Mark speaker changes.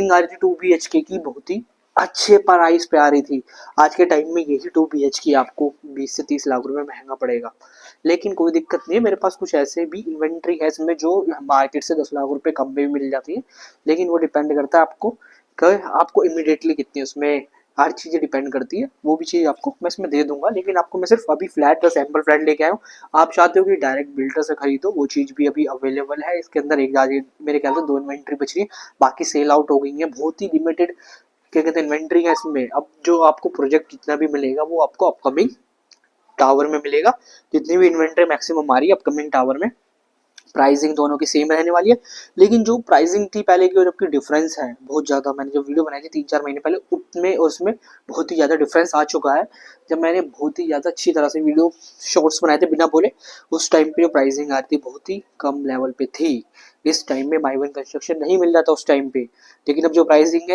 Speaker 1: आ रही थी 2 BHK की, बहुत ही अच्छे प्राइस पे आ रही थी। आज के टाइम में यही 2 BHK आपको 20 से 30 लाख रुपए महंगा पड़ेगा, लेकिन कोई दिक्कत नहीं है, मेरे पास कुछ ऐसे भी इन्वेंट्री है इसमें जो मार्केट से 10 लाख रुपए कम में भी मिल जाती है। लेकिन वो डिपेंड करता है आपको कि आपको इमीडिएटली कितनी उसमें हर चीज़ें डिपेंड करती है। वो भी चीज़ आपको मैं इसमें दे दूंगा, लेकिन आपको मैं सिर्फ अभी फ्लैट और सैम्पल फ्लैट लेके आया हूँ। आप चाहते हो कि डायरेक्ट बिल्डर से खरीदो, वो चीज़ भी अभी अवेलेबल है। इसके अंदर एक मेरे ख्याल से 2 इन्वेंट्री बच रही है, बाकी सेल आउट हो गई है। बहुत ही लिमिटेड क्या कहते हैं इन्वेंट्री है इसमें। अब जो आपको प्रोजेक्ट जितना भी मिलेगा वो आपको अपकमिंग टावर में मिलेगा। जितनी भी इन्वेंट्री मैक्सिमम आ रही है अपकमिंग टावर में, प्राइसिंग दोनों की सेम रहने वाली है। लेकिन जो प्राइसिंग थी पहले की और जबकि डिफरेंस है बहुत ज़्यादा। मैंने जो वीडियो बनाई थी 3-4 महीने पहले, उसमें और उसमें बहुत ही ज़्यादा डिफरेंस आ चुका है। जब मैंने बहुत ही ज़्यादा अच्छी तरह से वीडियो शॉर्ट्स बनाए थे बिना बोले, उस टाइम पे जो प्राइसिंग आ रही थी बहुत ही कम लेवल पे थी। इस टाइम में माई वन कंस्ट्रक्शन नहीं मिल रहा था उस टाइम पे, लेकिन अब जो प्राइसिंग है